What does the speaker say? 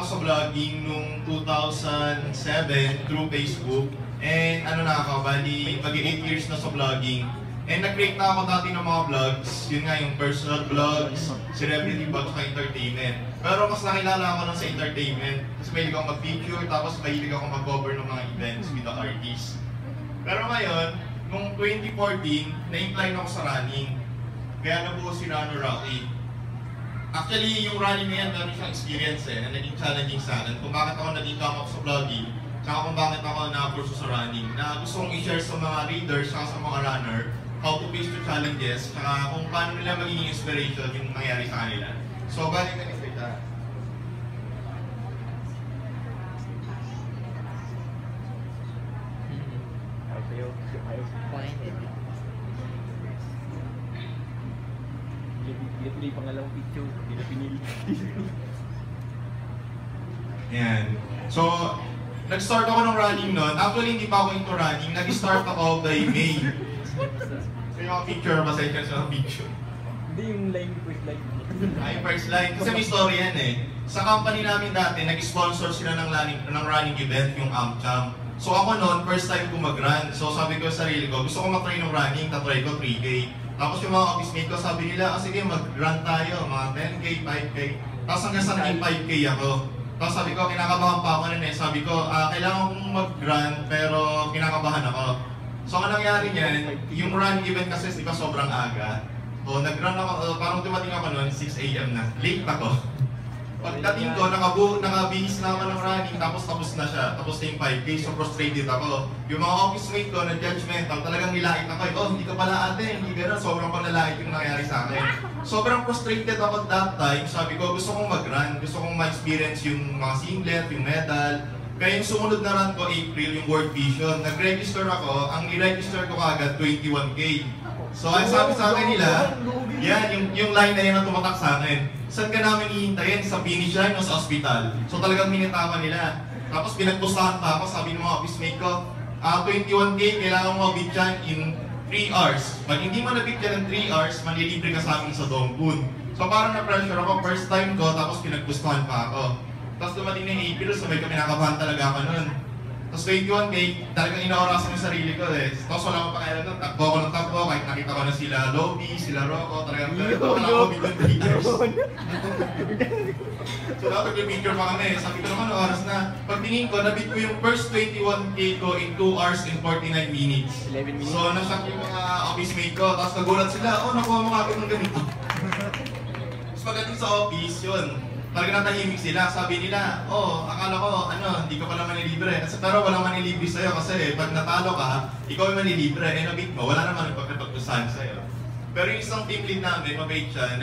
sa vlogging nung 2007 through Facebook. And ano na ako, bali, mag-8 years na sa vlogging. And nag-create na ako dati ng mga vlogs, yun nga yung personal vlogs, celebrity vlogs, sa entertainment. Pero mas nakilala ako nun sa entertainment, kasi mahilig ako mag-picture, tapos mahilig ako mag-cover ng mga events with the artists. Pero ngayon, nung 2014, na-incline ako sa running. Kaya nabuo si Runner Rocky. Actually, yung running na yan, meron siyang experience na naging challenging sa akin. Kung bakit ako naging come up sa vlogging, tsaka kung bakit ako na-pursue sa running. Na gusto kong i-share sa mga readers, tsaka sa mga runner, how to face the challenges, tsaka kung paano nila magiging inspiration yung nangyari sa kanila. So, balik na nito ito. Hindi pangalawang picture, hindi na pinili. Yan. So, nag-start ako ng running noon. Actually, hindi pa ako into running. Nag-start ako by May. So, yung picture, masaya siya ng picture. Hindi yung line, first line. Ay, first line. Kasi may story yan eh. Sa company namin dati, nag-sponsor sila ng running event, yung AmCham. So ako noon, first time ko mag-run. So sabi ko sa sarili ko, gusto ko mag-try ng running, tatry ko 3K. Tapos yung mga office mate ko, sabi nila, sige mag-run tayo, mga 10K, 5K. Tapos hanggang sa naging 5K ako. Tapos sabi ko, kinakabahan pa ako nun eh. Sabi ko, kailangan kong mag-run, pero kinakabahan ako. So ang nangyari niyan, yung running event kasi di ba sobrang aga. So nag-run ako, parang dumating ako noon, 6 AM na. Late ako. Pagdating ko, nakabihis na ako ng running, tapos na siya. Tapos na yung 5K, so frustrated ako. Yung mga office mate ko na judgmental, talagang nilait ako. Oh, hindi ka pala ate, hindi gano'n. Sobrang panlalait yung nangyari sa akin. Sobrang frustrated ako that time. Sabi ko, gusto kong mag-run. Gusto kong ma-experience yung mga singlet, yung medal. Kaya yung sumunod na run ko, April, yung World Vision. Nag-register ako. Ang i-register ko kagad, 21K. So, ang sabi sa akin nila, yan, yung line na yan ang tumatak sa akin. Saan ka namin hihintayin? Sa finish line o sa hospital? So, talagang minitaman nila. Tapos, pinagpustahan pa ako, sabi ng mga office mate ko, 21K, kailangan mo mabit yan in 3 hours. Pag hindi mo nabit yan in 3 hours, manlilibre ka sa amin sa Donggun. So, parang na-pressure ako, first time ko, tapos pinagpustahan pa ako. Tapos, dumating na yung April, so may kinakabahan talaga ako nun. Tapos 21K, talagang inaorasan yung sarili ko eh. Tapos wala akong pakialam nun, takbo ako ng takbo, kahit nakita ko na sila Lobby, sila Rocco, talagang wala akong biglang pictures. So dapat yung picture pa kami, sabi ko naman oras na. Pagtingin ko, nabit ko yung first 21K ko in 2 hours and 49 minutes. 11 minutes. So nashock yung mga office mate ko, tapos nagulat sila, oh nakuha mo kapit ng ganito. Tapos pagdating sa office, yun. Talagang natahimik sila, sabi nila, oh, akala ko, hindi ka pala manilibre. Kasi, pero walang manilibre sa'yo kasi pag natalo ka, ikaw yung manilibre. Eh, nabit mo, wala naman yung pagkapagpusahan sa'yo. Pero yung isang team lead namin, mabait siya,